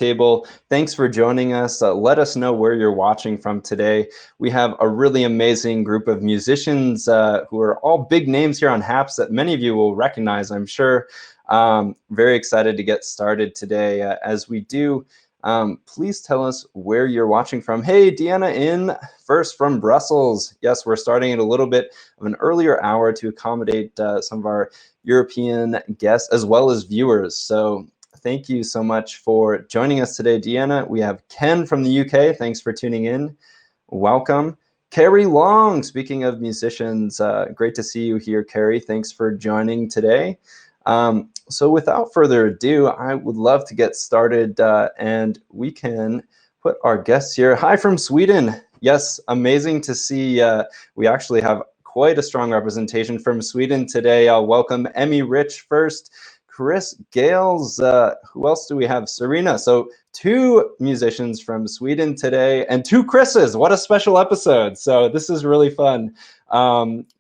Roundtable. Thanks for joining us. Let us know where you're watching from today. We have a really amazing group of musicians who are all big names here on HAPS that many of you will recognize, I'm sure. Very excited to get started today. As we do, please tell us where you're watching from. Hey, Deanna in first from Brussels. Yes, we're starting at a little bit of an earlier hour to accommodate some of our European guests as well as viewers. So thank you so much for joining us today, Deanna. We have Ken from the UK. Thanks for tuning in. Welcome. Carrie Long, speaking of musicians, great to see you here, Carrie. Thanks for joining today. So without further ado, I would love to get started and we can put our guests here. Hi from Sweden. Yes, amazing to see. We actually have quite a strong representation from Sweden today. I'll welcome Emmy Rich first. Chris Gales, who else do we have? Serena. So 2 musicians from Sweden today and 2 Chris's. What a special episode. So this is really fun.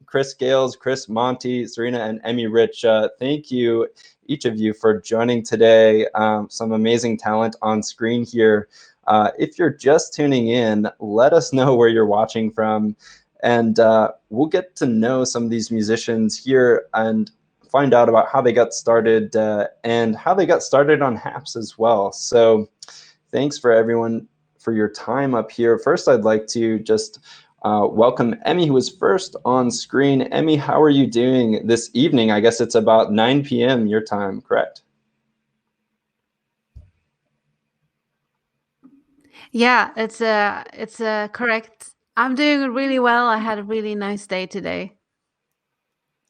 Chris Gales, Chris Monty, Serena, and Emmy Rich. Thank you, each of you, for joining today. Some amazing talent on screen here. If you're just tuning in, let us know where you're watching from. And we'll get to know some of these musicians here and find out about how they got started and how they got started on HAPS as well. So thanks for everyone for your time up here. First, I'd like to just welcome Emmy, who was first on screen. Emmy, how are you doing this evening? I guess it's about 9 p.m. your time, correct? Yeah, it's correct. I'm doing really well. I had a really nice day today.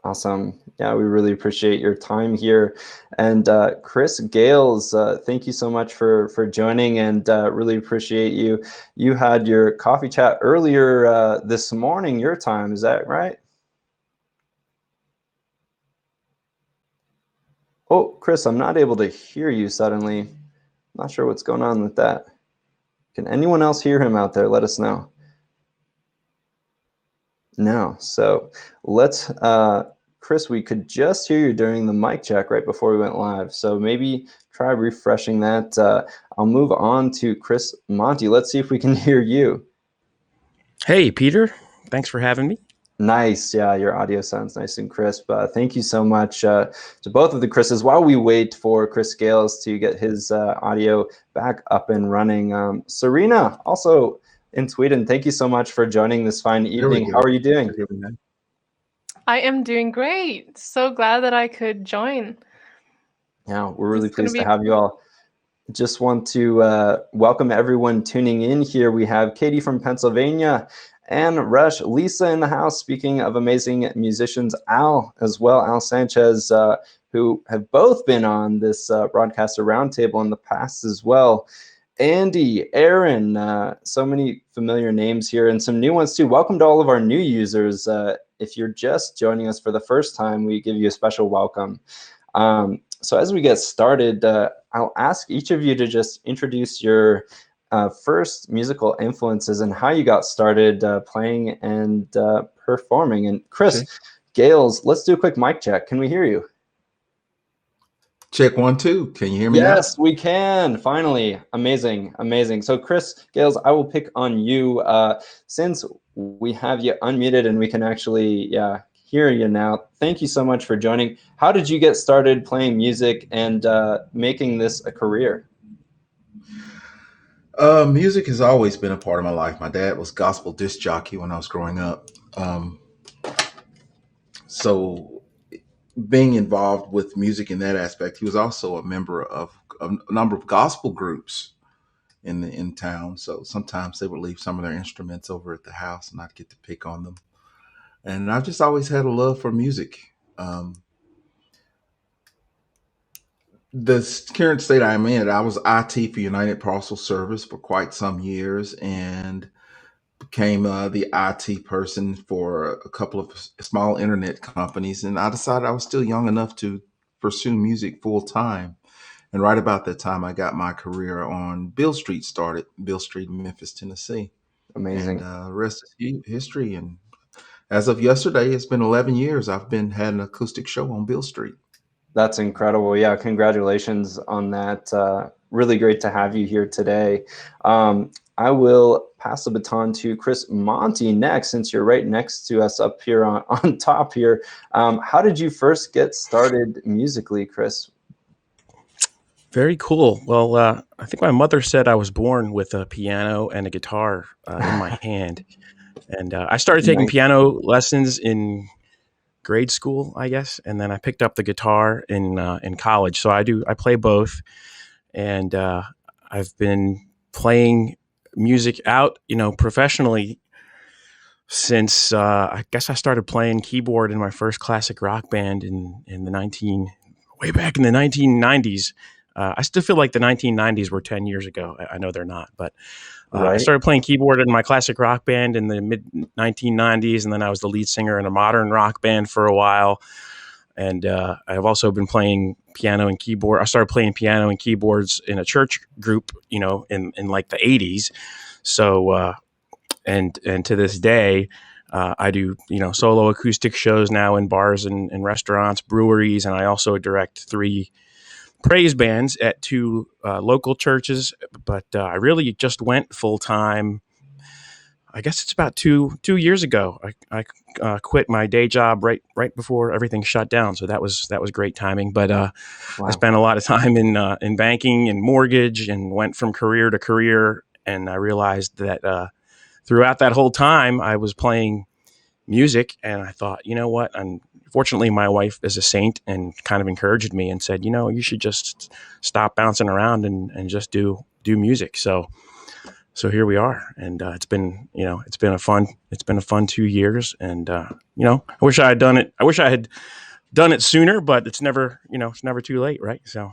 Awesome. Yeah, we really appreciate your time here. And Chris Gales, thank you so much for joining and really appreciate you. You had your coffee chat earlier this morning, your time, is that right? Oh, Chris, I'm not able to hear you suddenly. I'm not sure what's going on with that. Can anyone else hear him out there? Let us know. No. So let's, Chris, we could just hear you during the mic check right before we went live. So maybe try refreshing that. I'll move on to Chris Monty. Let's see if we can hear you. Hey, Peter. Thanks for having me. Nice. Yeah, your audio sounds nice and crisp. Thank you so much to both of the Chris's. While we wait for Chris Gales to get his audio back up and running, Serena, also in Sweden, thank you so much for joining this fine evening. How are you doing? I am doing great. So glad that I could join. Yeah, we're really pleased to have you all. Just want to welcome everyone tuning in here. We have Katie from Pennsylvania and Rush, Lisa in the house. Speaking of amazing musicians, Al as well, Al Sanchez, who have both been on this Broadcaster Roundtable in the past as well. Andy, Aaron, so many familiar names here and some new ones too. Welcome to all of our new users. If you're just joining us for the first time, we give you a special welcome. So as we get started, I'll ask each of you to just introduce your first musical influences and how you got started playing and performing. And Chris Gales, let's do a quick mic check. Can we hear you? Check 1, 2. Can you hear me now? Yes, we can. Finally. Amazing. Amazing. So Chris Gales, I will pick on you since we have you unmuted and we can actually hear you now. Thank you so much for joining. How did you get started playing music and making this a career? Music has always been a part of my life. My dad was gospel disc jockey when I was growing up. So being involved with music in that aspect, he was also a member of a number of gospel groups in town. So sometimes they would leave some of their instruments over at the house and I'd get to pick on them. And I've just always had a love for music. The current state I'm in, I was IT for United Parcel Service for quite some years and became the IT person for a couple of small internet companies. And I decided I was still young enough to pursue music full time. And right about that time, I got my career on Bill Street started, Bill Street in Memphis, Tennessee. Amazing. And the rest is history. And as of yesterday, it's been 11 years. I've had an acoustic show on Bill Street. That's incredible. Yeah, congratulations on that. really great to have you here today. I will pass the baton to Chris Monty next, since you're right next to us up here on top here. How did you first get started musically, Chris? Very cool. Well, I think my mother said I was born with a piano and a guitar in my hand. And I started taking Nice. piano lessons in grade school, I guess, and then I picked up the guitar in college. So I play both, and I've been playing music out, professionally since I guess I started playing keyboard in my first classic rock band in the way back in the 1990s. I still feel like the 1990s were 10 years ago. I know they're not, but I Right. started playing keyboard in my classic rock band in the mid 1990s, and then I was the lead singer in a modern rock band for a while. And I've also been playing piano and keyboard. I started playing piano and keyboards in a church group, in like the 80s. So and to this day, I do solo acoustic shows now in bars and restaurants, breweries, and I also direct 3 praise bands at 2 local churches. But I really just went full time. I guess it's about two years ago. I quit my day job right before everything shut down, so that was great timing. But I Wow. spent a lot of time in banking and mortgage, and went from career to career. And I realized that throughout that whole time, I was playing music, and I thought, you know what? And fortunately, my wife is a saint and kind of encouraged me and said, you should just stop bouncing around and just do music. So here we are, and it's been a fun 2 years, and I wish I had done it. I wish I had done it sooner, but it's never too late, right? So.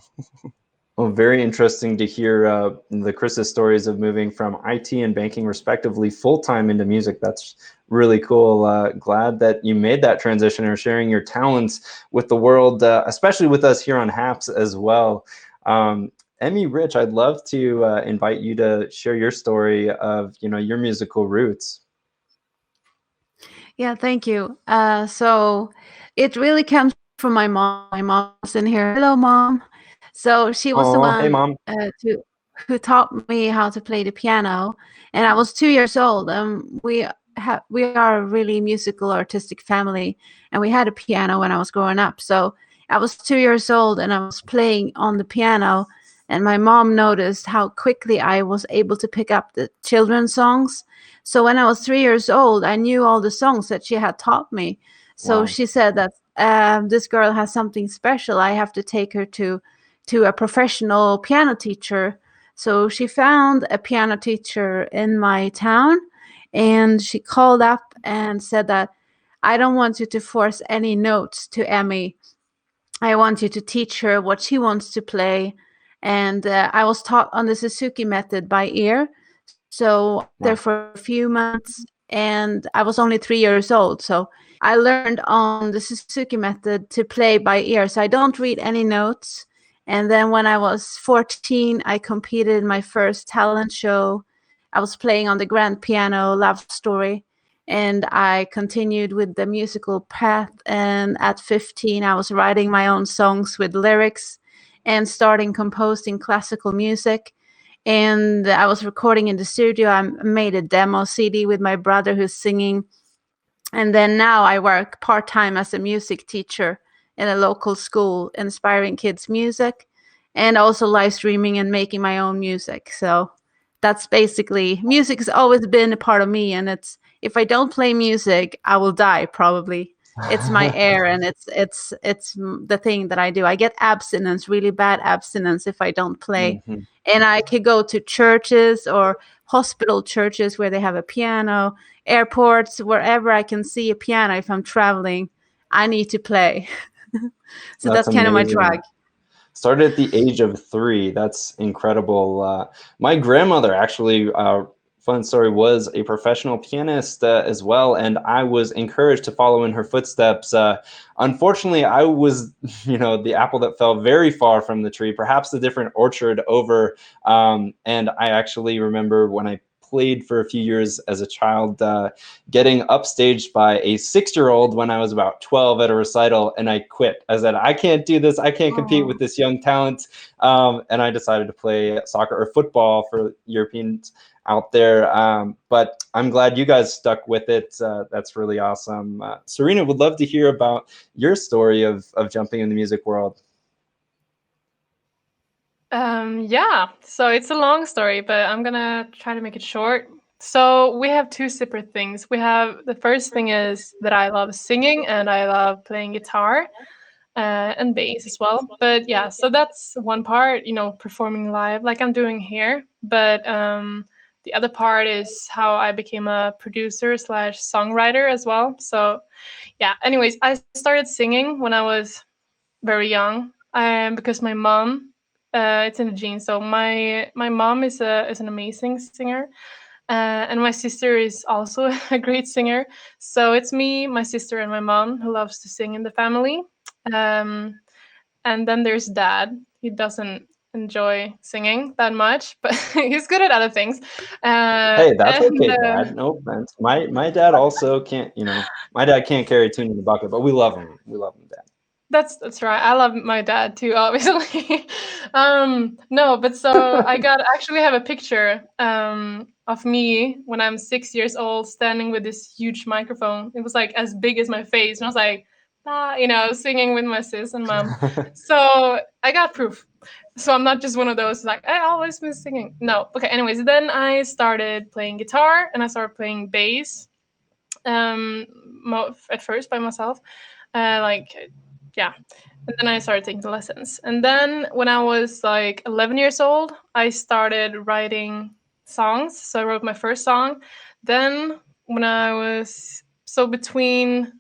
Well, very interesting to hear the Chris's stories of moving from IT and banking respectively full-time into music. That's really cool. Glad that you made that transition or sharing your talents with the world, especially with us here on HAPS as well. Emmy, Rich, I'd love to invite you to share your story of your musical roots. Yeah, thank you. So it really comes from my mom. My mom's in here. Hello, Mom. So she was the Oh, hey, one Mom. who taught me how to play the piano, and I was 2 years old. We are a really musical, artistic family, and we had a piano when I was growing up. So I was 2 years old, and I was playing on the piano, and my mom noticed how quickly I was able to pick up the children's songs. So when I was 3 years old, I knew all the songs that she had taught me. So Wow. she said that this girl has something special. I have to take her to a professional piano teacher. So she found a piano teacher in my town, and she called up and said that I don't want you to force any notes to Emmy. I want you to teach her what she wants to play. And I was taught on the Suzuki method by ear. So there for a few months, and I was only 3 years old. So I learned on the Suzuki method to play by ear. So I don't read any notes. And then when I was 14, I competed in my first talent show. I was playing on the grand piano, Love Story. And I continued with the musical path. And at 15, I was writing my own songs with lyrics and starting composing classical music. And I was recording in the studio. I made a demo CD with my brother who's singing. And then now I work part-time as a music teacher in a local school, inspiring kids' music, and also live streaming and making my own music. So that's basically, music has always been a part of me. And it's, if I don't play music, I will die probably. It's my air, and it's the thing that I do. I get abstinence, really bad abstinence, if I don't play. Mm-hmm. And I could go to churches or hospital churches where they have a piano, airports, wherever I can see a piano. If I'm traveling, I need to play. So that's kind of my drag. Started at the age of 3. That's incredible. My grandmother actually, fun story, was a professional pianist as well, and I was encouraged to follow in her footsteps. Unfortunately, I was, the apple that fell very far from the tree, perhaps the different orchard over. And I actually remember when I played for a few years as a child, getting upstaged by a 6-year-old when I was about 12 at a recital, and I quit. I said, I can't do this. I can't compete with this young talent. And I decided to play soccer or football for Europeans out there. But I'm glad you guys stuck with it. That's really awesome. Serena, would love to hear about your story of jumping in the music world. Yeah, so it's a long story, but I'm gonna try to make it short. So we have two separate things. We have the first thing is that I love singing and I love playing guitar and bass as well. But yeah, so that's one part, performing live like I'm doing here. But the other part is how I became a producer slash songwriter as well. So yeah, anyways, I started singing when I was very young, because my mom, it's in the genes. So my mom is an amazing singer, and my sister is also a great singer. So it's me, my sister, and my mom who loves to sing in the family. Um, and then there's dad. He doesn't enjoy singing that much, but he's good at other things. Hey, that's And okay, Dad. No offense. My dad also can't, my dad can't carry a tune in the bucket, but we love him. We love him, Dad. That's right. I love my dad too, obviously. No, but so I got actually have a picture of me when I'm 6 years old, standing with this huge microphone. It was like as big as my face, and I was like, singing with my sis and mom. So I got proof. So I'm not just one of those like I always been singing. No, okay. Anyways, then I started playing guitar and I started playing bass. At first by myself, like yeah, and then I started taking the lessons. And then when I was like 11 years old, I started writing songs. So I wrote my first song. Then when I was so between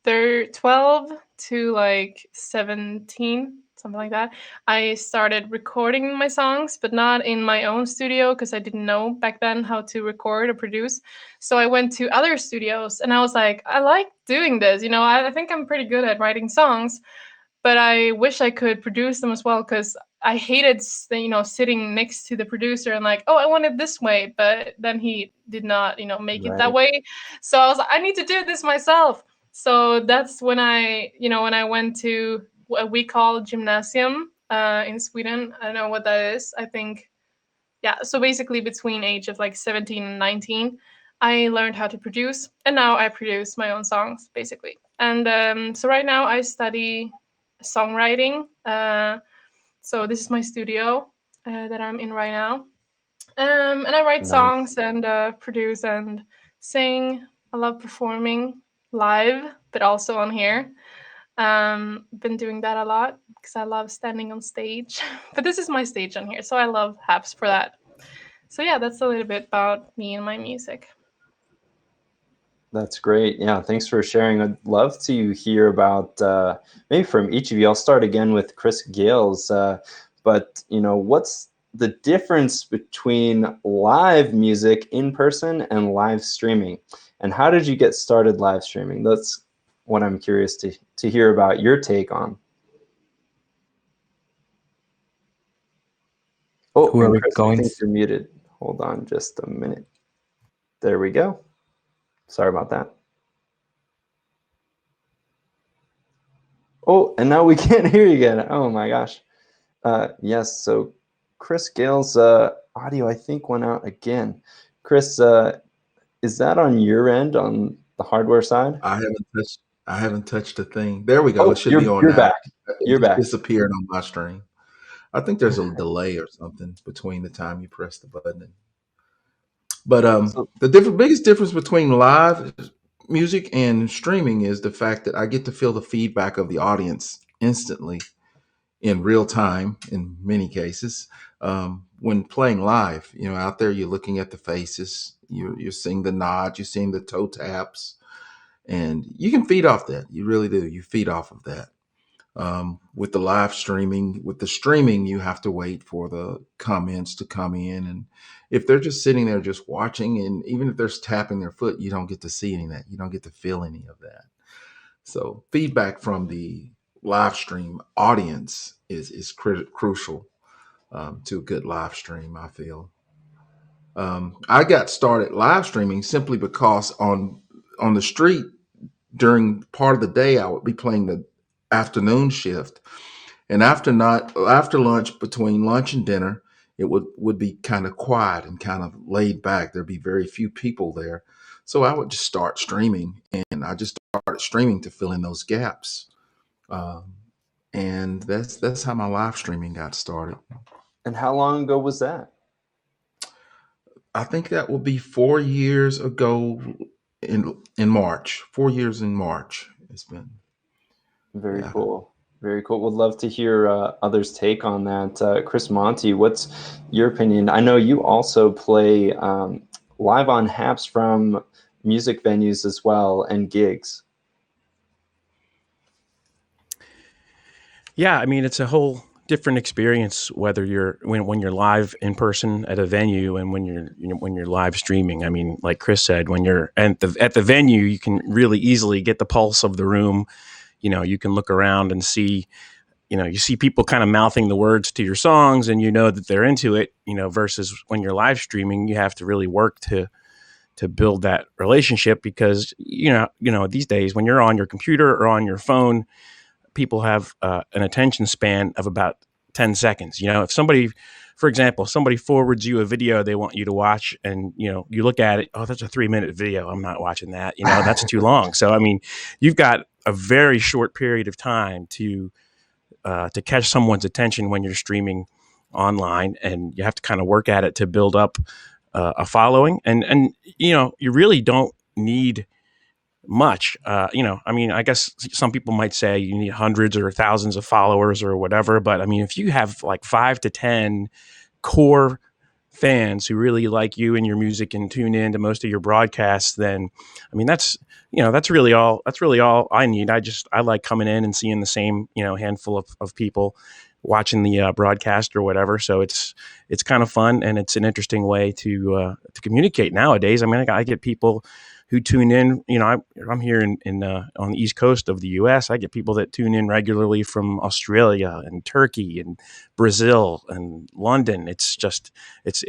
12 to like 17, something like that, I started recording my songs, but not in my own studio because I didn't know back then how to record or produce. So I went to other studios and I was like, I like doing this. I think I'm pretty good at writing songs, but I wish I could produce them as well because I hated, sitting next to the producer and like, oh, I want it this way, but then he did not, make it that Right. way. So I was like, I need to do this myself. So that's when I went to what we call gymnasium in Sweden. I don't know what that is. I think, yeah. So basically, between age of like 17 and 19, I learned how to produce, and now I produce my own songs, basically. And so right now I study songwriting. So this is my studio that I'm in right now. And I write Nice. songs and produce and sing. I love performing live, but also on here. Been doing that a lot because I love standing on stage. But this is my stage on here, so I love Haps for that. So yeah, that's a little bit about me and my music. That's great. Yeah, thanks for sharing. I'd love to hear about maybe from each of you. I'll start again with Chris Gales. But what's the difference between live music in person and live streaming? And how did you get started live streaming? That's what I'm curious to hear about your take on. Oh, Who are and we Chris, I going? think you're muted. Hold on just a minute. There we go. Sorry about that. Oh, and now we can't hear you again. Oh my gosh. Yes, so Chris Gale's audio, I think, went out again. Chris, is that on your end, on the hardware side? I haven't touched a thing. There we go. It Oh, should be on you're now. back. It You're just back. disappeared on my stream. I think there's a delay or something between the time you press the button. But So, biggest difference between live music and streaming is the fact that I get to feel the feedback of the audience instantly in real time in many cases. When playing live, out there you're looking at the faces, you're seeing the nods, you're seeing the toe taps, and you can feed off that. You really do. You feed off of that. With the live streaming, with the streaming, you have to wait for the comments to come in. And if they're just sitting there just watching, and even if they're tapping their foot, you don't get to see any of that. You don't get to feel any of that. So feedback from the live stream audience is crucial to a good live stream, I feel. I got started live streaming simply because on the street during part of the day I would be playing the afternoon shift, and after lunch, between lunch and dinner, it would be kind of quiet and kind of laid back. There'd be very few people there, so I would just start streaming, and I just started streaming to fill in those gaps. Um, and that's how my live streaming got started. And how long ago was that? I think that will be 4 years ago in March. 4 years in March. It's been. Very Yeah. cool. Very cool. Would love to hear others' take on that. Chris Monty, what's your opinion? I know you also play live on Haps from music venues as well and gigs. Yeah, I mean, it's a whole different experience whether you're when you're live in person at a venue and when you're live streaming. I mean, like Chris said, when you're at the venue, you can really easily get the pulse of the room. You can look around and see, you see people kind of mouthing the words to your songs, and you know that they're into it. Versus when you're live streaming, you have to really work to build that relationship because these days when you're on your computer or on your phone, people have an attention span of about 10 seconds. If somebody, for example, somebody forwards you a video they want you to watch and, you look at it, oh, that's a 3-minute video. I'm not watching that. That's too long. So, I mean, you've got a very short period of time to catch someone's attention when you're streaming online, and you have to kind of work at it to build up a following. And you really don't need much. I mean, I guess some people might say you need hundreds or thousands of followers or whatever. But I mean, if you have like 5 to 10 core fans who really like you and your music and tune in to most of your broadcasts, then I mean, that's really all I need. I like coming in and seeing the same, handful of people watching the broadcast or whatever. So it's kind of fun, and it's an interesting way to communicate nowadays. I mean, I get people who tune in. I'm here in on the East Coast of the U.S. I get people that tune in regularly from Australia and Turkey and Brazil and London. It's just it's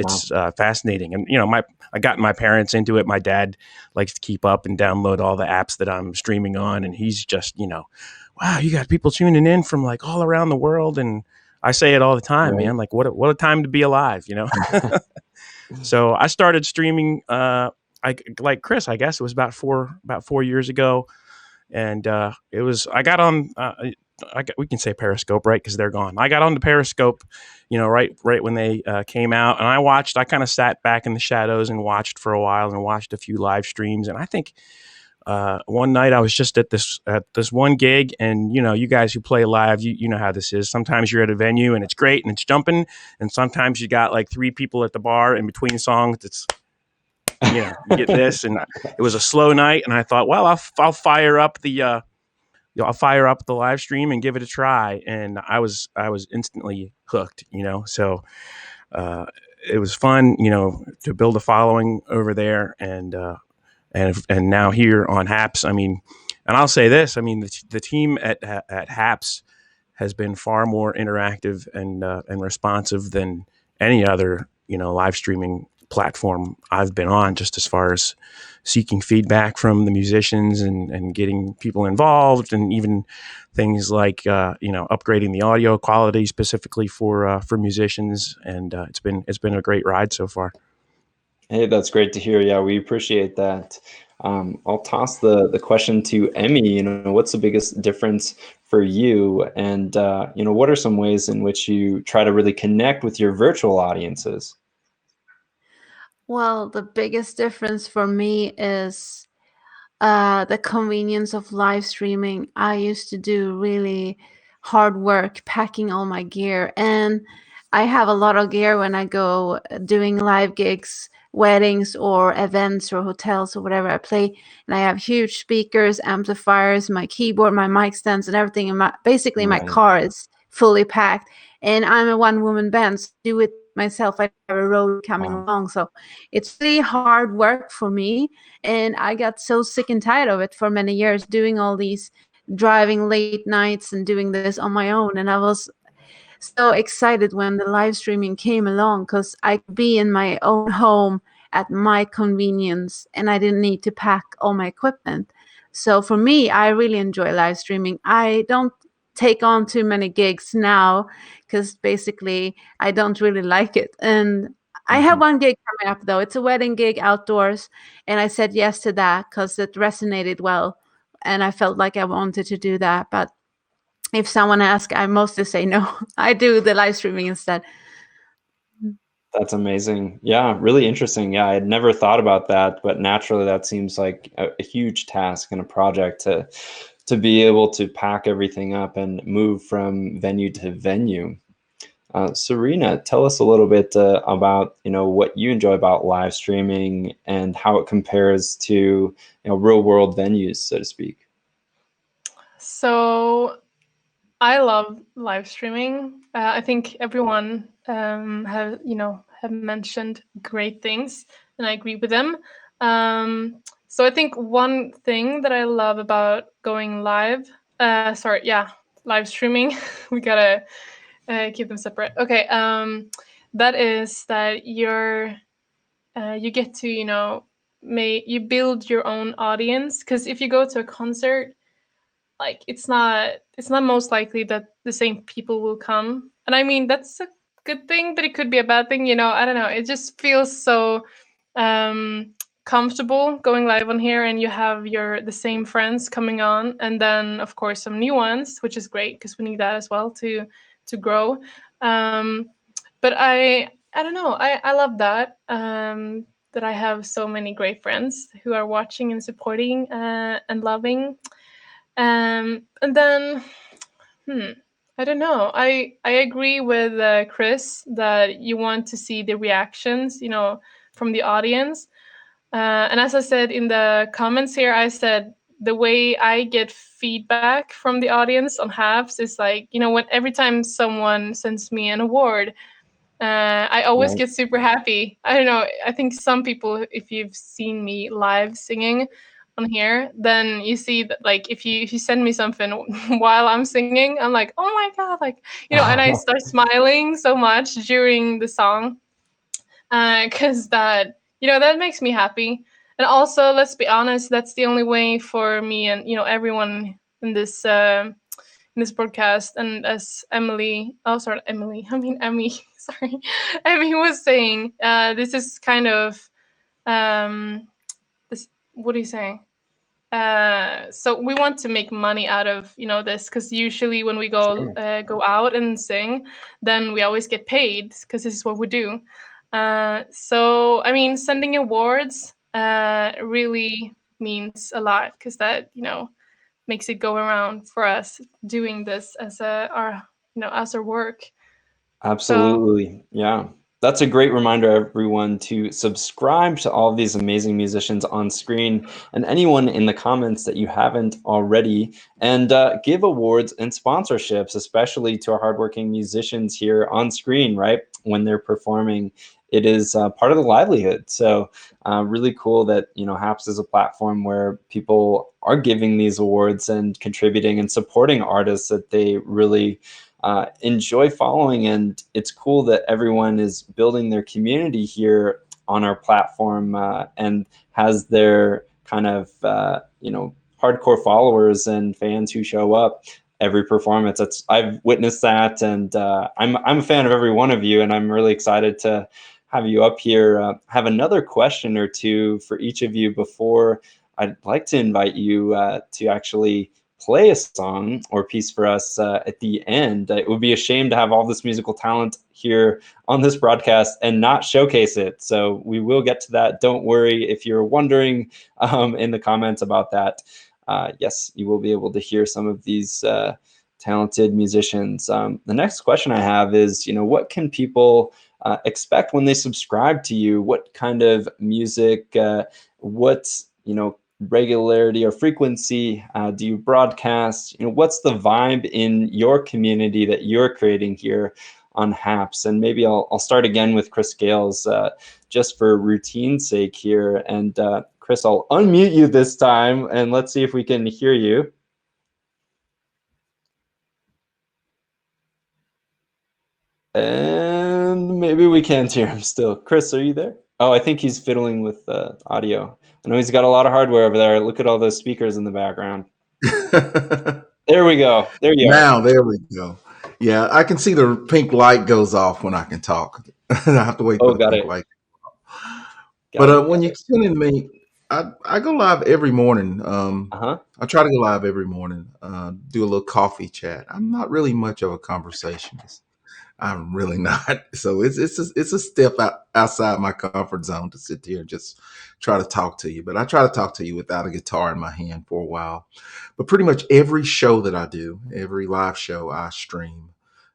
fascinating. And I got my parents into it. My dad likes to keep up and download all the apps that I'm streaming on, and he's just wow, you got people tuning in from like all around the world. And I say it all the time, Right. man. Like what a time to be alive, So I started streaming. Like Chris, I guess it was about 4 years ago, and it was I got on. We can say Periscope, right? Because they're gone. I got on the Periscope, right when they came out, and I watched. I kind of sat back in the shadows and watched for a while, and watched a few live streams. And I think one night I was just at this one gig, and you guys who play live, you know how this is. Sometimes you're at a venue and it's great and it's jumping, and sometimes you got like 3 people at the bar in between songs. It's you get this, and it was a slow night, and I thought, well, I'll fire up the live stream and give it a try, and I was instantly hooked. So it was fun, to build a following over there, and now here on Haps. I mean, and I'll say this, I mean, the team at Haps has been far more interactive and responsive than any other live streaming platform I've been on, just as far as seeking feedback from the musicians and getting people involved, and even things like upgrading the audio quality specifically for musicians. And it's been a great ride so far. Hey, that's great to hear. Yeah, we appreciate that. I'll toss the question to Emmy. What's the biggest difference for you? And what are some ways in which you try to really connect with your virtual audiences? Well, the biggest difference for me is the convenience of live streaming. I used to do really hard work packing all my gear, and I have a lot of gear when I go doing live gigs, weddings or events or hotels or whatever I play. And I have huge speakers, amplifiers, my keyboard, my mic stands, and everything. And basically my Right. car is fully packed. And I'm a one-woman band, so I do it myself. I have a road coming Wow. along, so it's really hard work for me. And I got so sick and tired of it for many years, doing all these driving late nights and doing this on my own. And I was so excited when the live streaming came along, because I could be in my own home at my convenience and I didn't need to pack all my equipment. So for me, I really enjoy live streaming. I don't take on too many gigs now because basically I don't really like it. And I have one gig coming up though. It's a wedding gig outdoors, and I said yes to that because it resonated well, and I felt like I wanted to do that. But if someone asks, I mostly say no. I do the live streaming instead. That's amazing. Yeah, really interesting. Yeah, I had never thought about that, but naturally that seems like a huge task and a project to be able to pack everything up and move from venue to venue. Serena, tell us a little bit about what you enjoy about live streaming and how it compares to real world venues, so to speak. So I love live streaming. I think everyone have mentioned great things, and I agree with them. So I think one thing that I love about going live, live streaming, we gotta keep them separate. Okay, that is that you get to you build your own audience, because if you go to a concert, like it's not most likely that the same people will come. And I mean, that's a good thing, but it could be a bad thing, I don't know. It just feels so comfortable going live on here, and you have the same friends coming on, and then of course some new ones, which is great because we need that as well to grow. But I don't know, I love that that I have so many great friends who are watching and supporting and loving. And then, I don't know. I agree with Chris that you want to see the reactions, from the audience. And as I said in the comments here, I said the way I get feedback from the audience on Habs is like, when every time someone sends me an award, I always get super happy. I don't know. I think some people, if you've seen me live singing on here, then you see that, like, if you send me something while I'm singing, I'm like, oh my god, like, and I start smiling so much during the song, because that makes me happy. And also, let's be honest, that's the only way for me and everyone in this broadcast, and as Emily, oh sorry, Emily, I mean Emmy, sorry, Emmy was saying, this is kind of this. What are you saying? So we want to make money out of this, because usually when we go go out and sing, then we always get paid because this is what we do. So I mean, sending awards really means a lot, because that makes it go around for us doing this as our work. Absolutely. Yeah. That's a great reminder, everyone, to subscribe to all of these amazing musicians on screen, and anyone in the comments that you haven't already, and give awards and sponsorships, especially to our hardworking musicians here on screen, right? When they're performing, it is part of the livelihood. So really cool that, Haps is a platform where people are giving these awards and contributing and supporting artists that they really enjoy following. And it's cool that everyone is building their community here on our platform and has their kind of hardcore followers and fans who show up every performance. I've witnessed that, and I'm a fan of every one of you, and I'm really excited to have you up here. Have another question or two for each of you before I'd like to invite you to actually play a song or piece for us at the end. It would be a shame to have all this musical talent here on this broadcast and not showcase it. So we will get to that. Don't worry if you're wondering in the comments about that. Yes, you will be able to hear some of these talented musicians. The next question I have is, what can people expect when they subscribe to you? What kind of music, what's, regularity or frequency do you broadcast? What's the vibe in your community that you're creating here on Haps? And maybe I'll start again with Chris Gales, just for routine's sake here. And Chris, I'll unmute you this time, and let's see if we can hear you. And maybe we can't hear him still. Chris, are you there? Oh, I think he's fiddling with audio. I know he's got a lot of hardware over there. Look at all those speakers in the background. There we go. There you are. Now, there we go. Yeah, I can see the pink light goes off when I can talk. I have to wait for the got pink it. light. Got But it. when you're tuning me, I go live every morning. I try to go live every morning, do a little coffee chat. I'm not really much of a conversationalist. I'm really not. So it's a step outside my comfort zone to sit here and just try to talk to you. But I try to talk to you without a guitar in my hand for a while. But pretty much every show that I do, every live show I stream,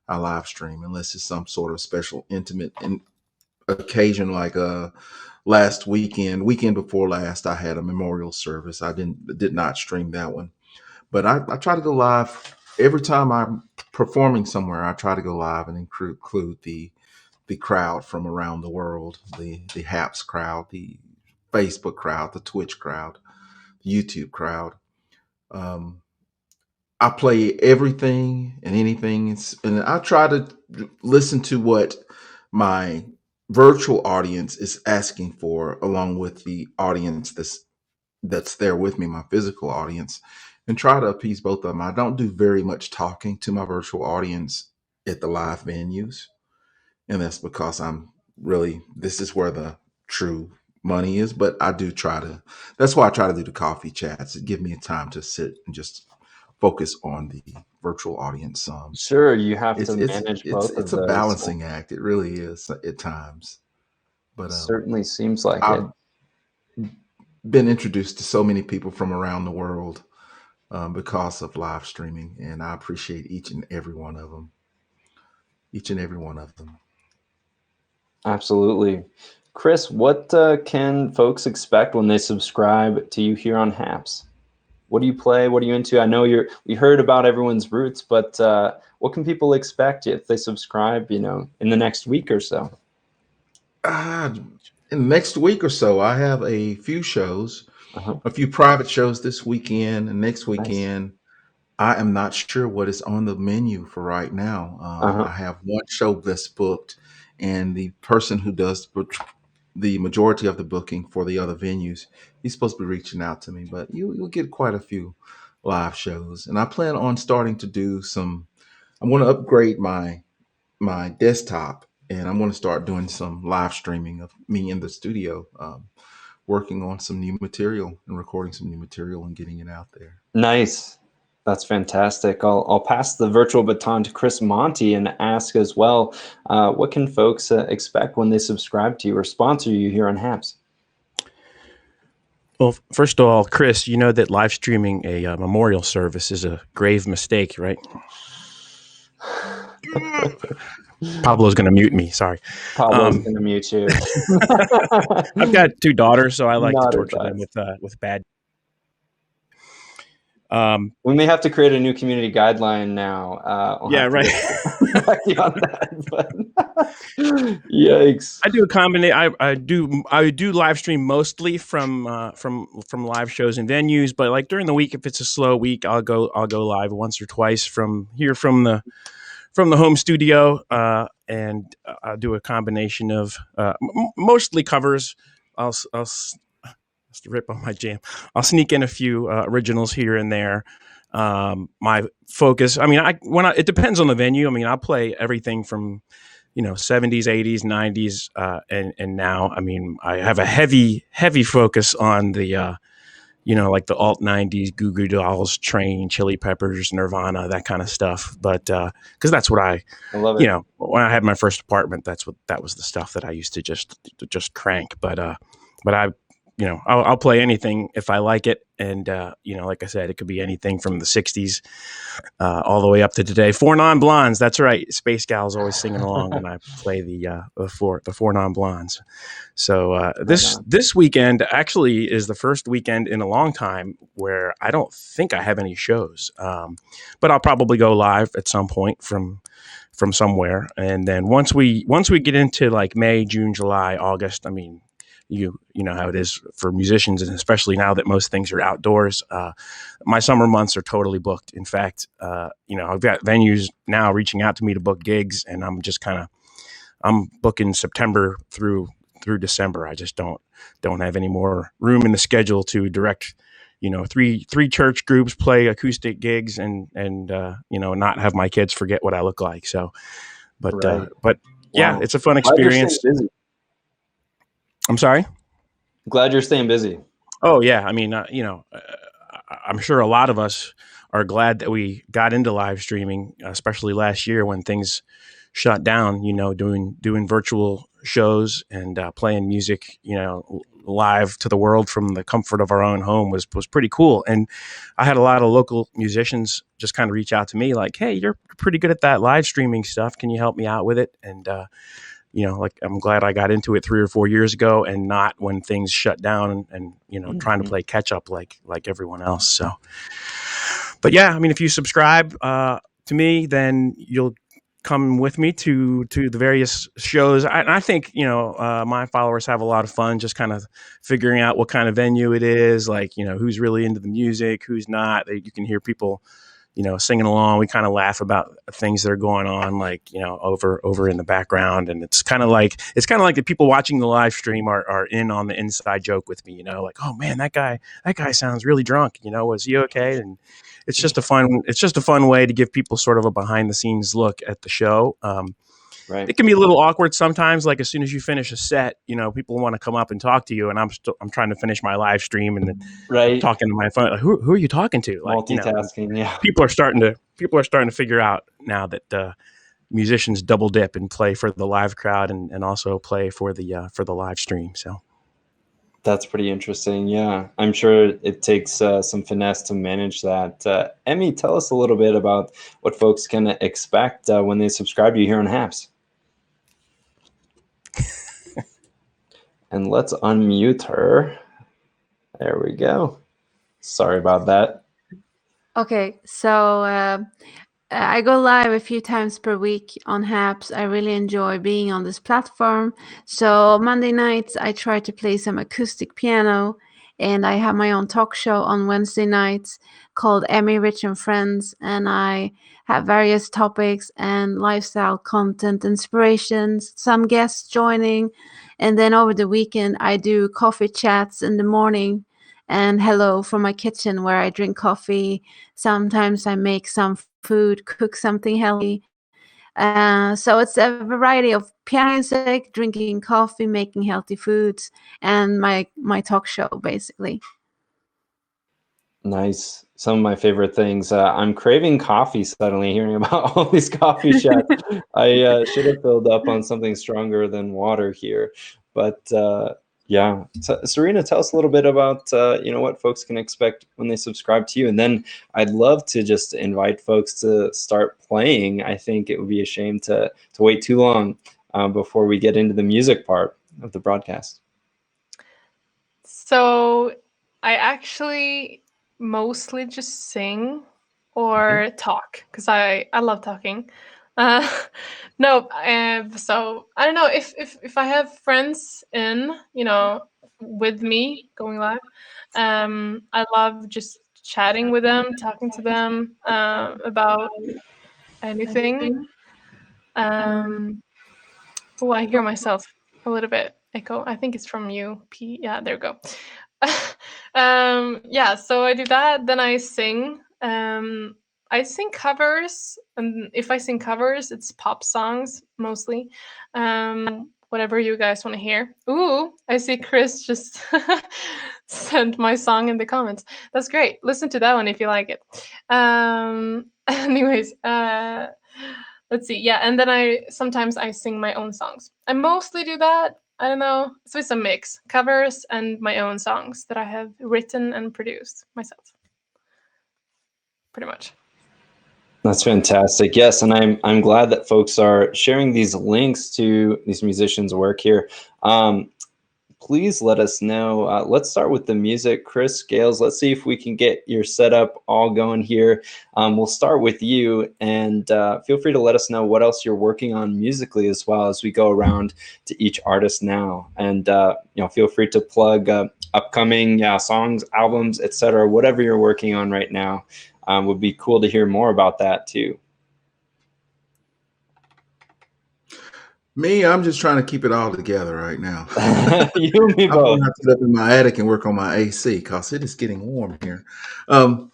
I live stream unless it's some sort of special intimate occasion like last weekend before last, I had a memorial service. I did not stream that one. But I try to go live every time I'm performing somewhere. I try to go live and include the crowd from around the world, the HAPS crowd, the Facebook crowd, the Twitch crowd, the YouTube crowd. I play everything and anything, and I try to listen to what my virtual audience is asking for, along with the audience that's there with me, my physical audience, and try to appease both of them. I don't do very much talking to my virtual audience at the live venues. And that's because this is where the true money is. But that's why I try to do the coffee chats. It gives me time to sit and just focus on the virtual audience. Sure, you have to manage both of it's those. a balancing act. It really is at times. But certainly seems like I've it. been introduced to so many people from around the world because of live streaming, and I appreciate each and every one of them. Absolutely. Chris, what can folks expect when they subscribe to you here on HAPS? What do you play? What are you into? I know we heard about everyone's roots, but what can people expect if they subscribe, in the next week or so? In the next week or so, I have a few shows, a few private shows this weekend and next weekend. Nice. I am not sure what is on the menu for right now. I have one show that's booked, and the person who does the majority of the booking for the other venues, he's supposed to be reaching out to me, but you'll get quite a few live shows. And I plan on starting to do I want to upgrade my desktop, and I'm going to start doing some live streaming of me in the studio, working on some new material and recording some new material and getting it out there. Nice. That's fantastic. I'll pass the virtual baton to Chris Monty and ask as well, what can folks expect when they subscribe to you or sponsor you here on HAPS? Well, first of all, Chris, you know that live streaming a memorial service is a grave mistake, right? Pablo's going to mute me. Sorry. Pablo's going to mute you. I've got 2 daughters, so I like to torture them with bad. We may have to create a new community guideline now. Yeah, right. On that, but yikes! I do a combination. I do live stream mostly from live shows and venues, but like during the week, if it's a slow week, I'll go live once or twice from the home studio, and I'll do a combination of mostly covers. I'll rip on my jam. I'll sneak in a few originals here and there. My focus, it depends on the venue. I'll play everything from, 70s, 80s, 90s, and now, I have a heavy focus on the, like the alt 90s, Goo Goo Dolls, Train, Chili Peppers, Nirvana, that kind of stuff. But because that's what I love it. When I had my first apartment, that was the stuff that I used to just crank. But I'll play anything if I like it. And, like I said, it could be anything from the 60s all the way up to today. 4 Non-Blondes. That's right. Space Gal's always singing along when I play the 4 Non-Blondes. So this weekend actually is the first weekend in a long time where I don't think I have any shows. But I'll probably go live at some point from somewhere. And then once we get into like May, June, July, August, you know how it is for musicians, and especially now that most things are outdoors. My summer months are totally booked. In fact, I've got venues now reaching out to me to book gigs, and I'm booking September through December. I just don't have any more room in the schedule to direct, three church groups, play acoustic gigs, and not have my kids forget what I look like. So, but yeah, Wow. it's a fun Glad you're staying experience. busy. I'm sorry. Glad you're staying busy. Oh yeah, I mean, I'm sure a lot of us are glad that we got into live streaming, especially last year when things shut down. Doing virtual shows and playing music, live to the world from the comfort of our own home was pretty cool. And I had a lot of local musicians just kind of reach out to me like, "Hey, you're pretty good at that live streaming stuff. Can you help me out with it?" And I'm glad I got into it 3 or 4 years ago and not when things shut down and trying to play catch up like everyone else. So, but yeah, I mean, if you subscribe to me, then you'll come with me to the various shows. I think, my followers have a lot of fun just kind of figuring out what kind of venue it is, like, who's really into the music, who's not. You can hear people, singing along. We kind of laugh about things that are going on, like, over in the background. And it's kind of like the people watching the live stream are in on the inside joke with me, like, "Oh man, that guy sounds really drunk. Was he okay?" And it's just a fun way to give people sort of a behind the scenes look at the show. Right. It can be a little awkward sometimes. Like as soon as you finish a set, people want to come up and talk to you, and I'm trying to finish my live stream and Right. talking to my phone. Like, who are you talking to? Like, Multitasking. Yeah. people are starting to figure out now that musicians double dip and play for the live crowd and also play for the live stream. So That's pretty interesting. Yeah, I'm sure it takes some finesse to manage that. Emmy, tell us a little bit about what folks can expect when they subscribe to you here on Haps. And let's unmute her. There we go. Sorry about that. Okay, so I go live a few times per week on Haps. I really enjoy being on this platform. So Monday nights, I try to play some acoustic piano, and I have my own talk show on Wednesday nights called Emmy, Rich and Friends, and I have various topics and lifestyle content, inspirations, some guests joining, and then over the weekend, I do coffee chats in the morning and hello from my kitchen where I drink coffee. Sometimes I make some food, cook something healthy. So it's a variety of piano music, drinking coffee, making healthy foods, and my talk show basically. Nice. Some of my favorite things. I'm craving coffee suddenly, hearing about all these coffee chats. I should have filled up on something stronger than water here. But yeah, so, Serena, tell us a little bit about what folks can expect when they subscribe to you. And then I'd love to just invite folks to start playing. I think it would be a shame to wait too long before we get into the music part of the broadcast. So I actually mostly just sing or talk because I love talking. No, so I don't know if I have friends in, with me going live. I love just chatting with them, talking to them about anything. Oh, I hear myself a little bit echo. I think it's from you, P. Yeah, there we go. Yeah, so I do that. Then I sing. I sing covers, and if I sing covers, it's pop songs mostly. Whatever you guys want to hear. Ooh, I see Chris just sent my song in the comments. That's great. Listen to that one if you like it. Anyways, let's see. Yeah, and then sometimes I sing my own songs. I mostly do that. I don't know. So it's a mix, covers and my own songs that I have written and produced myself. Pretty much. That's fantastic. Yes, and I'm glad that folks are sharing these links to these musicians' work here. please let us know. Let's start with the music. Chris Scales, let's see if we can get your setup all going here. We'll start with you, and feel free to let us know what else you're working on musically as well as we go around to each artist now. And feel free to plug upcoming songs, albums, etc. Whatever you're working on right now. Would be cool to hear more about that too. Me, I'm just trying to keep it all together right now. You and me I'm both. going to have to get up in my attic and work on my AC because it is getting warm here. Like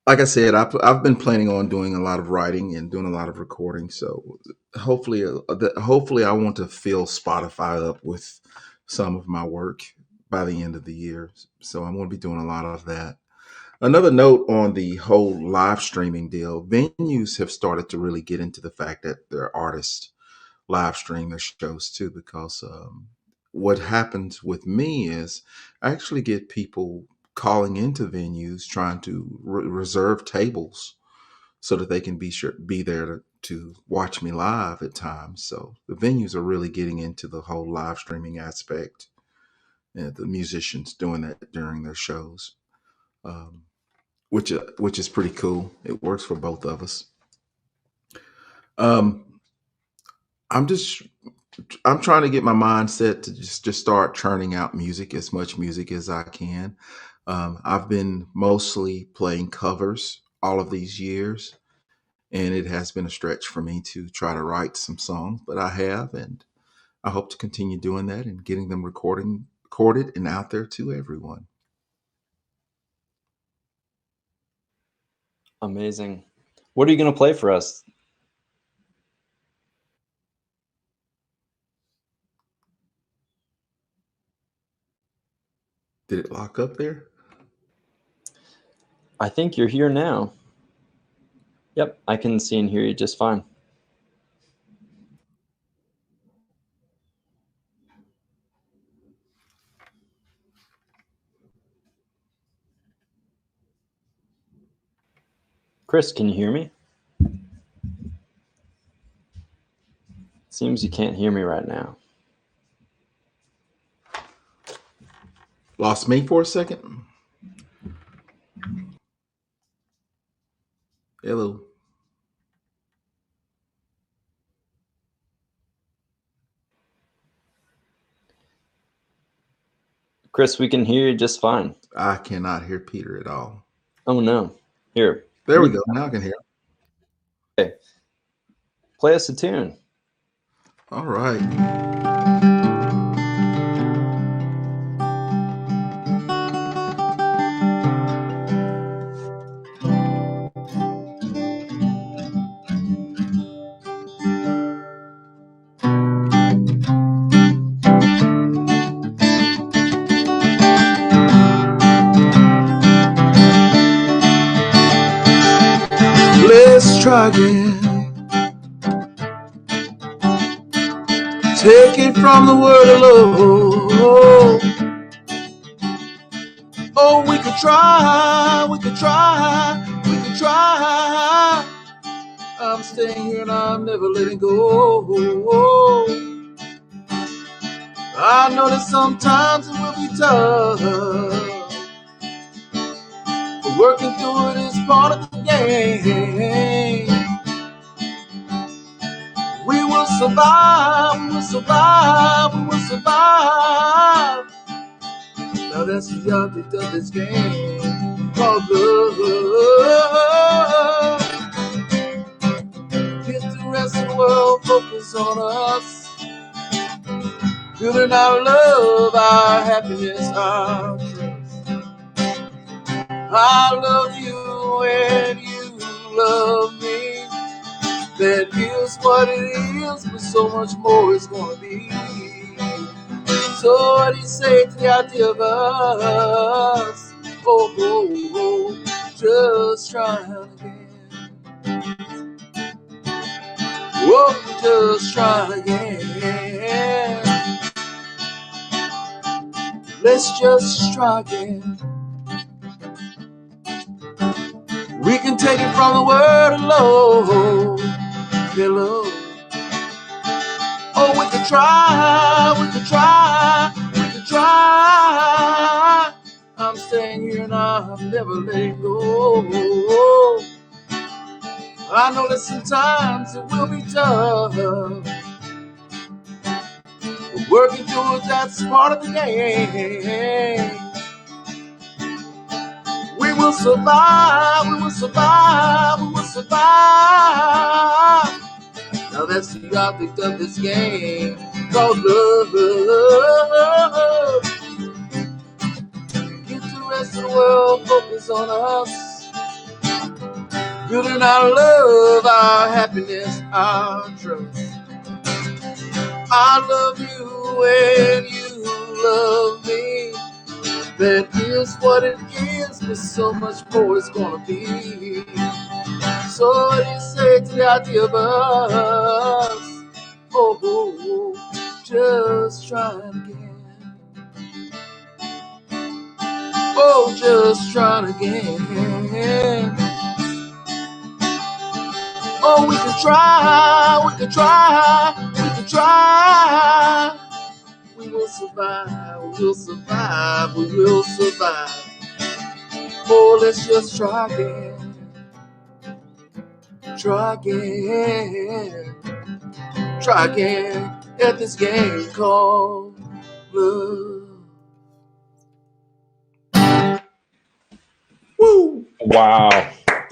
I said, I've been planning on doing a lot of writing and doing a lot of recording. So hopefully I want to fill Spotify up with some of my work by the end of the year. So I'm going to be doing a lot of that. Another note on the whole live streaming deal, venues have started to really get into the fact that their artists live stream their shows too, because what happens with me is I actually get people calling into venues trying to reserve tables so that they can be there to watch me live at times. So the venues are really getting into the whole live streaming aspect, and the musicians doing that during their shows. Which is pretty cool. It works for both of us. I'm trying to get my mindset to just start churning out music, as much music as I can. I've been mostly playing covers all of these years, and it has been a stretch for me to try to write some songs, but I have, and I hope to continue doing that and getting them recorded and out there to everyone. Amazing. What are you going to play for us? Did it lock up there? I think you're here now. Yep, I can see and hear you just fine. Chris, can you hear me? Seems you can't hear me right now. Lost me for a second. Hello. Chris, we can hear you just fine. I cannot hear Peter at all. Oh no. Here. There we go. Now I can hear. Okay. Play us a tune. All right. Let's try again. Take it from the word alone. Oh, we could try, we could try, we could try. I'm staying here and I'm never letting go. I know that sometimes it will be tough, but working through it is part of the game. We will survive, we will survive, we will survive. Now that's the object of this game called love. Get the rest of the world focus on us. Building our love, our happiness, our trust. I love you and you love me. That is what it is, but so much more is gonna be. So what do you say to the idea of us? Oh, oh, oh, just trying again. Oh, just try again. Let's just try again. We can take it from the word alone. Hello. Oh, we could try, we could try. I'm never letting go. I know that sometimes it will be tough, but working through it, that's part of the game. We will survive, we will survive, we will survive. Now that's the object of this game called love. Get the rest of the world focus on us. Building our love, our happiness, our trust. I love you and you love me. That is what it is, but so much more is gonna be. So what do you say to the idea of us? Oh, just trying again. Oh, just trying again. Oh, we could try, we could try, we could try. We will survive, we will survive, we will survive. Oh, let's just try again. Try again. Try again at this game called love. Woo! Wow.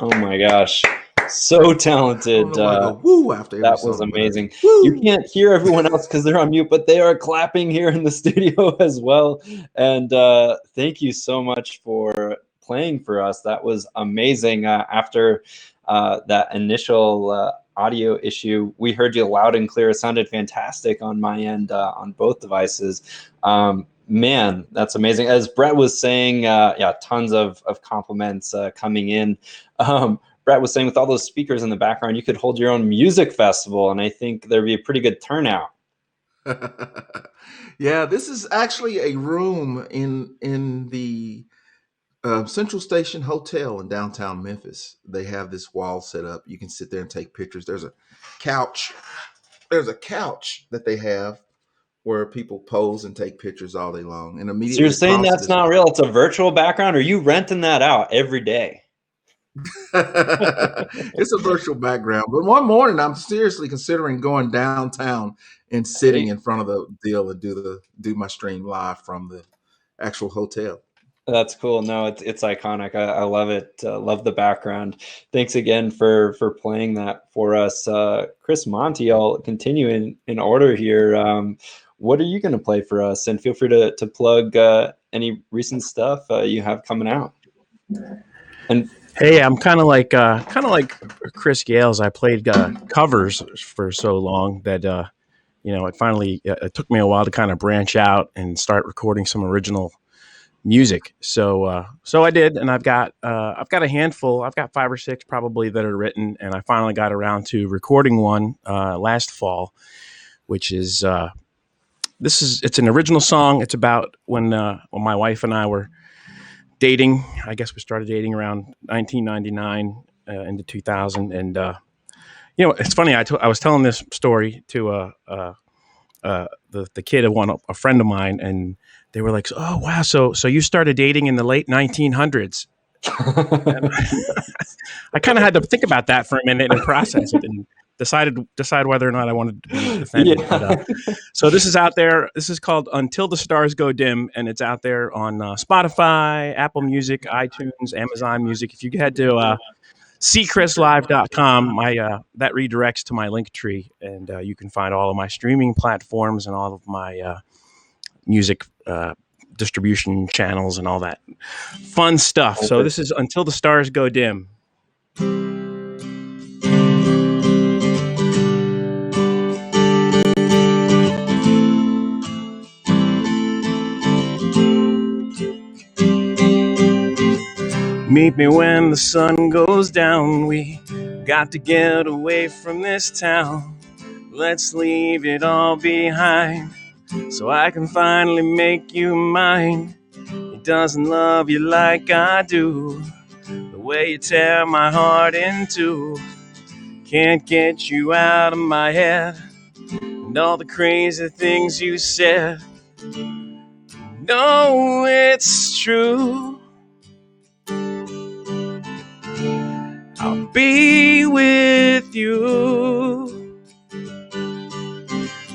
Oh my gosh. So talented. Woo after every That song, was amazing. Woo! You can't hear everyone else because they're on mute, but they are clapping here in the studio as well. And thank you so much for playing for us. That was amazing. After that initial audio issue, we heard you loud and clear. It sounded fantastic on my end on both devices. Man, that's amazing. As Brett was saying, yeah, tons of compliments coming in. Brett was saying with all those speakers in the background, you could hold your own music festival, and I think there'd be a pretty good turnout. Yeah, this is actually a room in the Central Station Hotel in downtown Memphis. They have this wall set up. You can sit there and take pictures. There's a couch. There's a couch that they have where people pose and take pictures all day long. And immediately, so you're saying that's not real? It's a virtual background, or are you renting that out every day? It's a virtual background. But one morning, I'm seriously considering going downtown and sitting in front of the deal and do my stream live from the actual hotel. That's cool. No, it's iconic. I love it. Love the background. Thanks again for playing that for us. Chris Monty, I'll continue in order here. What are you going to play for us? And feel free to plug any recent stuff you have coming out. And hey, I'm kind of like Chris Gales. I played covers for so long that it finally it took me a while to kind of branch out and start recording some original music. So I did, and I've got a handful. I've got 5 or 6 probably that are written, and I finally got around to recording one last fall, which is it's an original song. It's about when my wife and I were dating. I guess we started dating around 1999 into 2000, and it's funny. I was telling this story to the kid of a friend of mine, and they were like, "Oh wow, so you started dating in the late 1900s?" I kind of had to think about that for a minute and process it, and decide whether or not I wanted to be defended. Yeah. But, so this is out there. This is called "Until the Stars Go Dim," and it's out there on Spotify, Apple Music, iTunes, Amazon Music. If you head to cchristlive.com, that redirects to my link tree, and you can find all of my streaming platforms and all of my music distribution channels and all that fun stuff. So this is "Until the Stars Go Dim." Meet me when the sun goes down. We got to get away from this town. Let's leave it all behind so I can finally make you mine. He doesn't love you like I do, the way you tear my heart in two. Can't get you out of my head, and all the crazy things you said. No, it's true. I'll be with you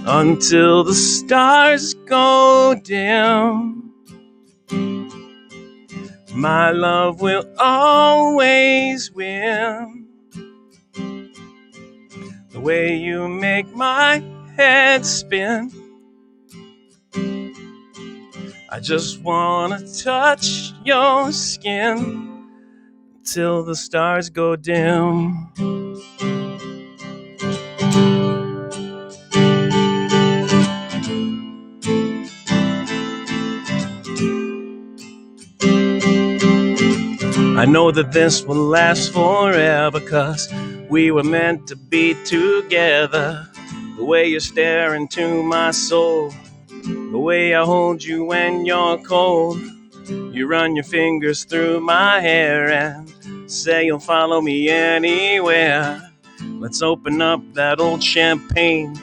until the stars go dim. My love will always win. The way you make my head spin, I just wanna touch your skin till the stars go dim. I know that this will last forever, 'cause we were meant to be together. The way you stare into my soul, the way I hold you when you're cold. You run your fingers through my hair and say you'll follow me anywhere. Let's open up that old champagne,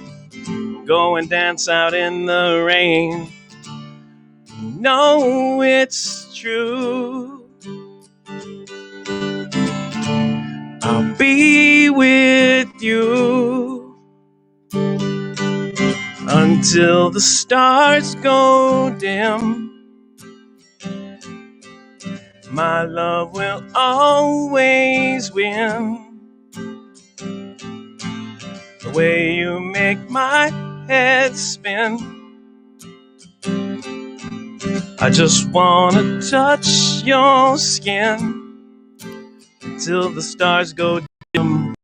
go and dance out in the rain. You know it's true. I'll be with you until the stars go dim. My love will always win. The way you make my head spin, I just wanna touch your skin till the stars go dim.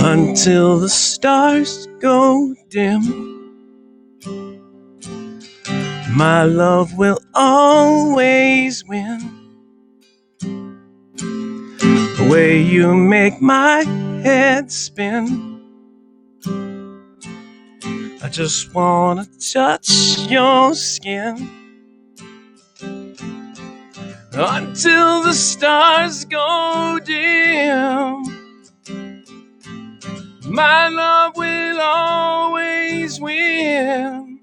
Until the stars go dim, my love will always win. The way you make my head spin, I just wanna touch your skin until the stars go dim. My love will always win.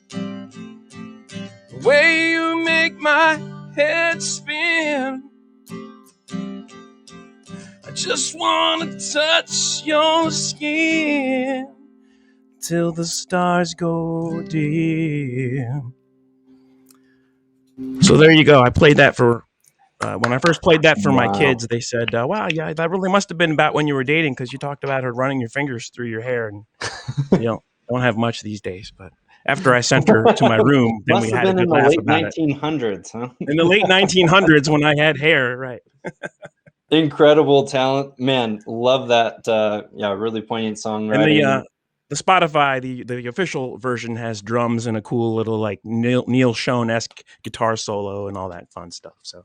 The way you make my head spin, I just wanna touch your skin till the stars go dim. So there you go. I played that for when I first played that for my kids. They said, "Wow, yeah, that really must have been about when you were dating, because you talked about her running your fingers through your hair, and you don't have much these days." But after I sent her to my room, then we had a good laugh about it. Must have been in the late 1900s, huh? In the late 1900s, when I had hair, right? Incredible talent, man. Love that. Yeah, really poignant songwriting. And the Spotify, the official version has drums and a cool little like Neil Schon-esque guitar solo and all that fun stuff. So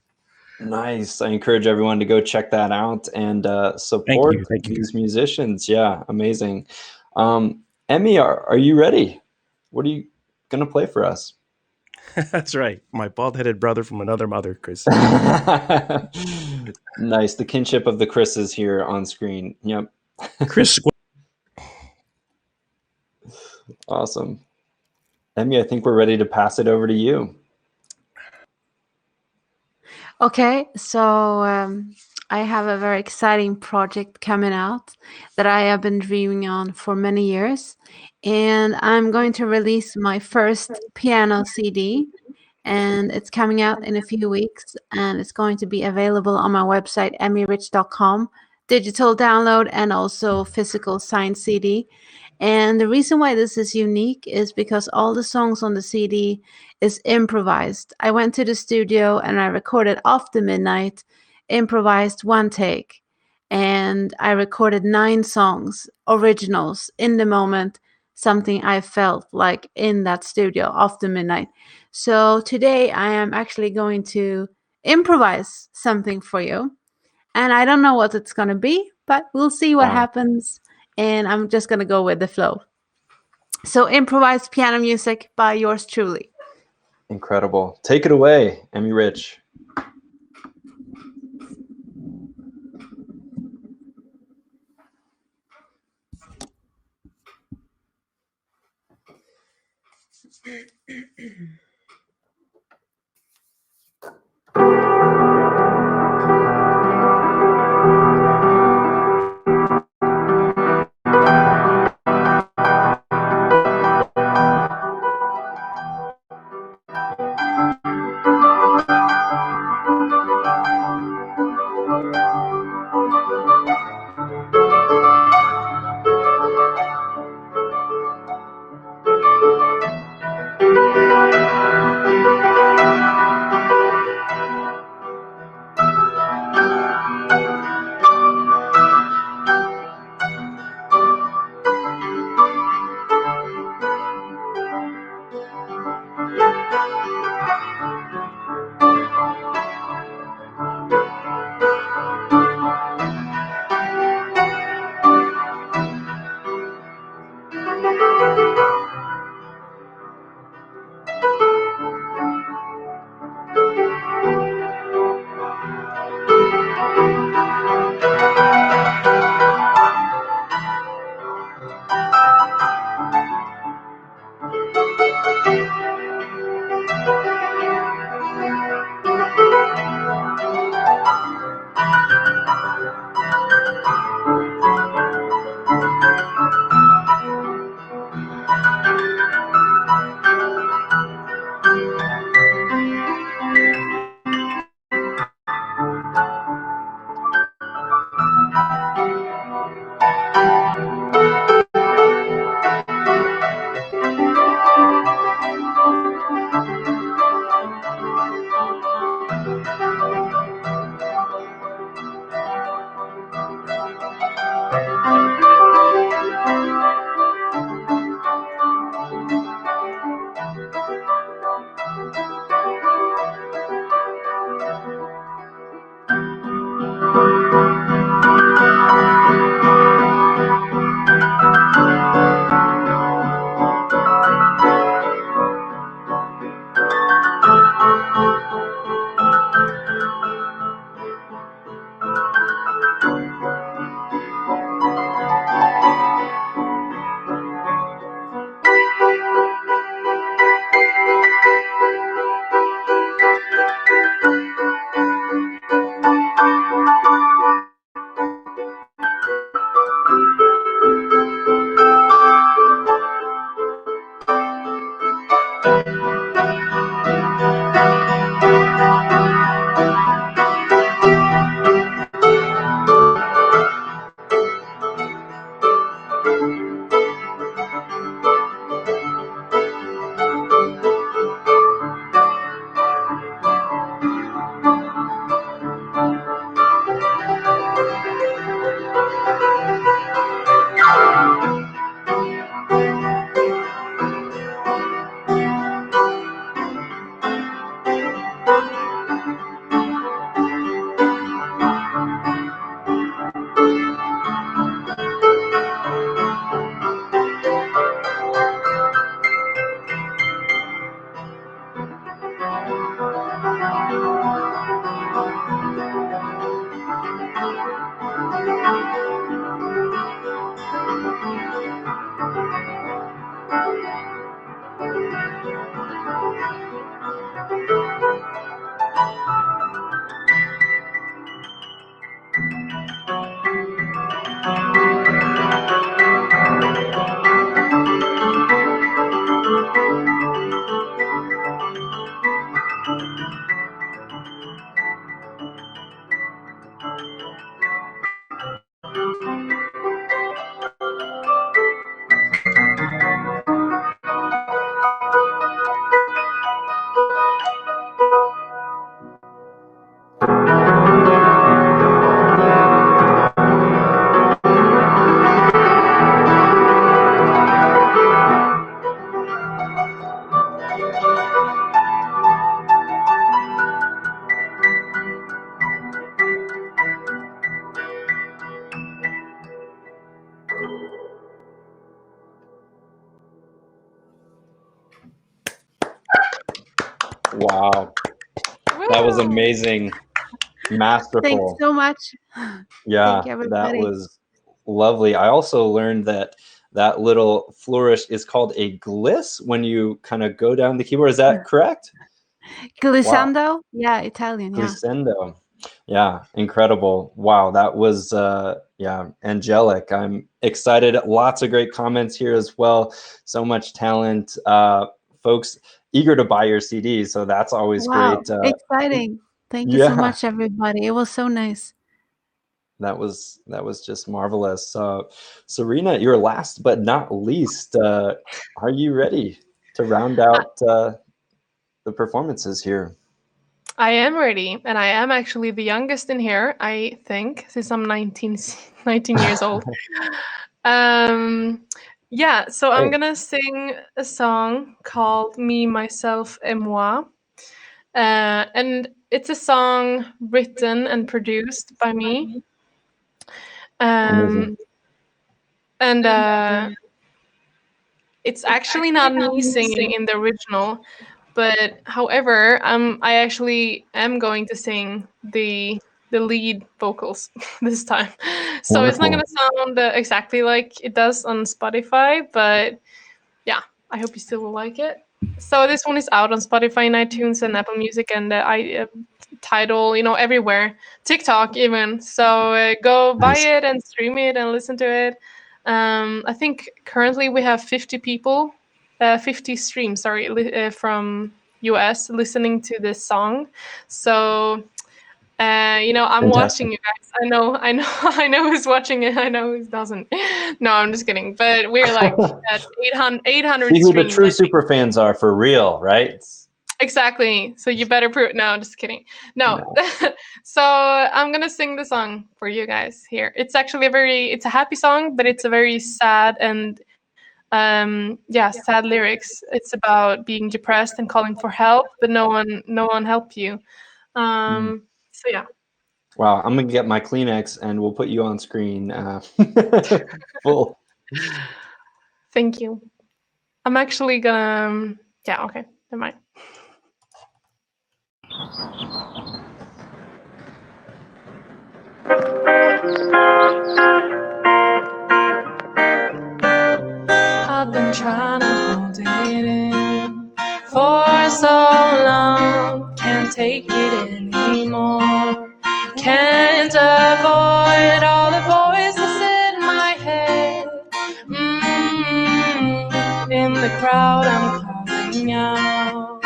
nice. I encourage everyone to go check that out and support Thank you. these musicians. Yeah, amazing. Emmy, are you ready? What are you gonna play for us? That's right. My bald-headed brother from another mother, Chris. Nice. The kinship of the Chris's here on screen. Yep. Chris. Awesome. Emmy, I think we're ready to pass it over to you. Okay, so I have a very exciting project coming out that I have been dreaming on for many years. And I'm going to release my first piano CD. And it's coming out in a few weeks. And it's going to be available on my website, emmyrich.com. Digital download and also physical signed CD. And the reason why this is unique is because all the songs on the CD is improvised. I went to the studio and I recorded After Midnight, improvised one take. And I recorded 9 songs, originals, in the moment, something I felt like in that studio after midnight. So today I am actually going to improvise something for you. And I don't know what it's going to be, but we'll see what happens. And I'm just going to go with the flow. So improvised piano music by yours truly. Incredible. Take it away, Emmy Rich. Wow. That was Woo! amazing. Thanks Masterful. so much. Yeah, Thank you, that everybody. was lovely. I also learned that that little flourish is called a gliss when you kind of go down the keyboard. Is that correct? Wow. Glissando? Yeah, Italian, yeah. Glissando. Yeah, incredible. Wow, that was yeah, angelic. I'm excited. Lots of great comments here as well. So much talent. Folks eager to buy your CD, so that's always Wow, great. exciting. Thank you so Yeah, much, everybody. It was so nice. that was just marvelous. Serena, you're last but not least. Are you ready to round out the performances here? I am ready, and I am actually the youngest in here, I think, since I'm 19 years old. Yeah, so I'm Hey, gonna sing a song called Me, Myself, et Moi. And it's a song written and produced by me. amazing. Um, and it's actually not me singing in the original, but however, I actually am going to sing the lead vocals this time. So it's not Wonderful. gonna sound exactly like it does on Spotify, but yeah, I hope you still will like it. So this one is out on Spotify and iTunes and Apple Music and Tidal, everywhere, TikTok even. So go buy Nice. it and stream it and listen to it. I think currently we have 50 people, 50 streams, sorry, from US listening to this song. So I'm Fantastic. watching you guys. I know who's watching it. I know who doesn't. No, I'm just kidding. But we're like at 800 See who the streams, true I think. super fans are for real, right? Exactly. So you better prove. No, just kidding. No. No. So I'm gonna sing the song for you guys here. It's actually it's a happy song, but it's a very sad and sad lyrics. It's about being depressed and calling for help, but no one help you. So yeah. Wow, I'm gonna get my Kleenex and we'll put you on screen. Full. Thank you. I'm actually gonna. Yeah. Okay. Never mind. I've been trying to hold it in for so long. Can't take it anymore. Can't avoid all the voices in my head. In the crowd, I'm calling out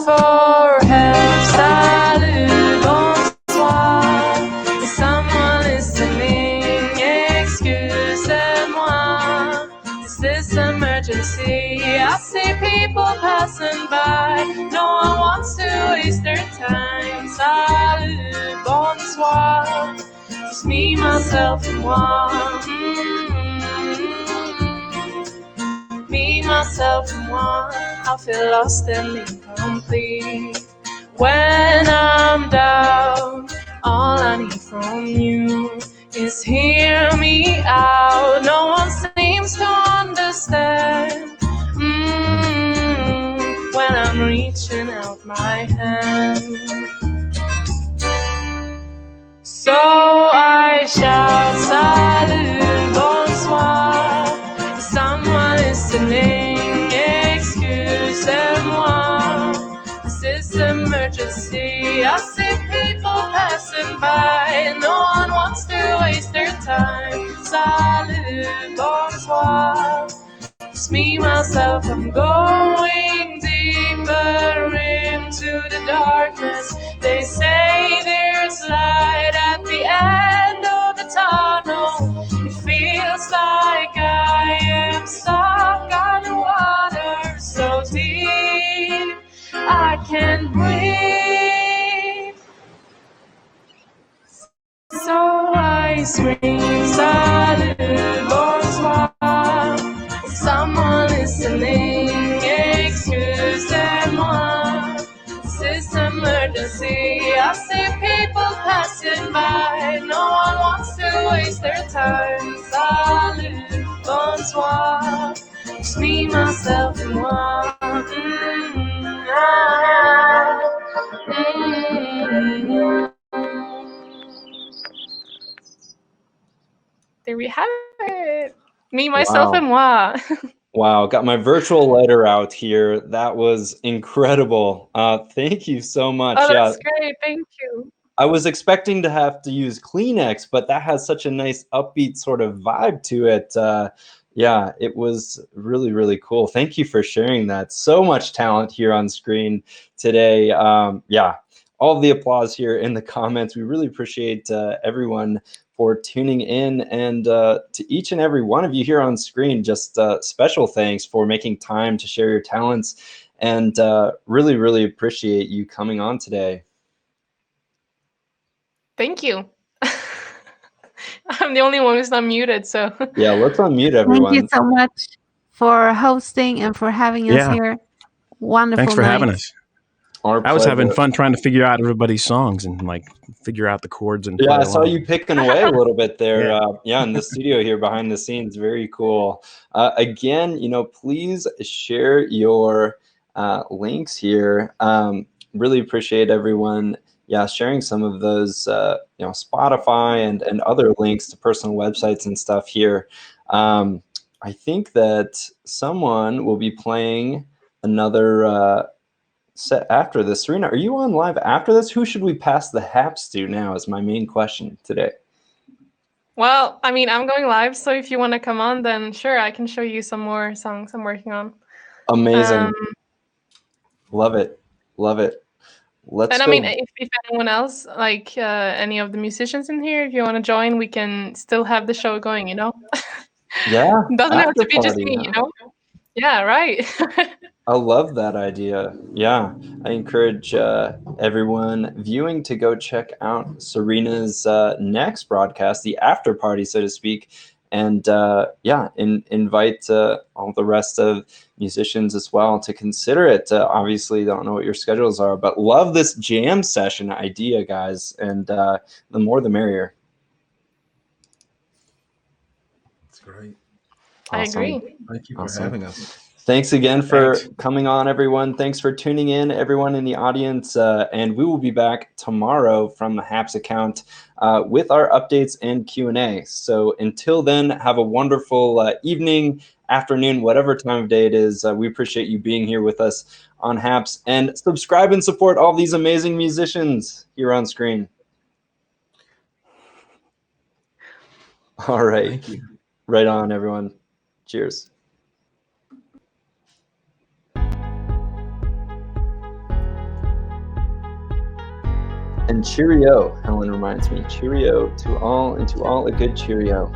for help. Salut, bonsoir. Is someone listening? Excusez-moi. Is this emergency? I see people passing by. No one wants to waste their time. Salut, bonsoir. It's me, myself, and moi. Me, myself, and moi. I feel lost and incomplete. When I'm down, all I need from you is hear me out. No one seems to understand. When I'm reaching out my hand. So I shout, salut, bonsoir. Is someone listening? Excusez-moi. This is emergency. I see people passing by. No one wants to waste their time. Salut, bonsoir. It's me, myself, I'm going deeper into the darkness. They say there's light at the end of the tunnel. It feels like I am stuck underwater so deep I can't breathe. So I scream, salut, bonsoir. Someone listening, excusez-moi. This is emergency. I see people passing by. No one wants to waste their time. Salut, bonsoir. It's me, myself, and moi. There we have it. Me, myself, Wow. and moi. Wow, got my virtual letter out here. That was incredible. Thank you so much. Oh, Yeah, that's great. Thank you. I was expecting to have to use Kleenex, but that has such a nice upbeat sort of vibe to it. Yeah, it was really, really cool. Thank you for sharing that. So much talent here on screen today. Yeah, all of the applause here in the comments. We really appreciate everyone for tuning in, and to each and every one of you here on screen, just special thanks for making time to share your talents, and really, really appreciate you coming on today. Thank you. I'm the only one who's not muted, so. Yeah, let's unmute everyone. Thank you so much for hosting and for having us here. Wonderful. Thanks for night. having us. Our I was having pleasure. fun trying to figure out everybody's songs and like figure out the chords and Yeah, play I saw along. you picking away a little bit there. Yeah. Yeah, in the studio here behind the scenes. Very cool. Again, please share your links here. Really appreciate everyone, sharing some of those, Spotify and other links to personal websites and stuff here. I think that someone will be playing another set after this. Serena, are you on live after this? Who should we pass the haps to now is my main question today. Well, I mean, I'm going live, so if you want to come on, then sure, I can show you some more songs I'm working on. Amazing. Love it. Love it. I mean, if anyone else, like any of the musicians in here, if you want to join, we can still have the show going, Yeah. Doesn't have to be just party, me, Yeah, right. I love that idea. Yeah, I encourage everyone viewing to go check out Serena's next broadcast, the after party, so to speak, and invite all the rest of musicians as well to consider it. Obviously, don't know what your schedules are, but love this jam session idea, guys, and the more the merrier. That's great. Awesome. I agree. Thank you for having us. Thanks again for coming on, everyone. Thanks for tuning in, everyone in the audience. And we will be back tomorrow from the HAPS account with our updates and Q&A. So until then, have a wonderful evening, afternoon, whatever time of day it is. We appreciate you being here with us on HAPS. And subscribe and support all these amazing musicians here on screen. All right. Thank you. Right on, everyone. Cheers. And cheerio, Helen reminds me. Cheerio to all, and to all a good cheerio.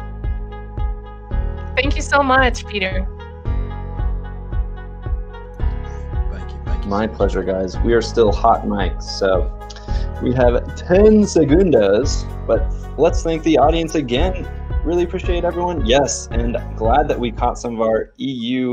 Thank you so much, Peter. Thank you. My pleasure, guys. We are still hot mics, so we have 10 segundos, but let's thank the audience again. Really appreciate everyone. Yes, and glad that we caught some of our EU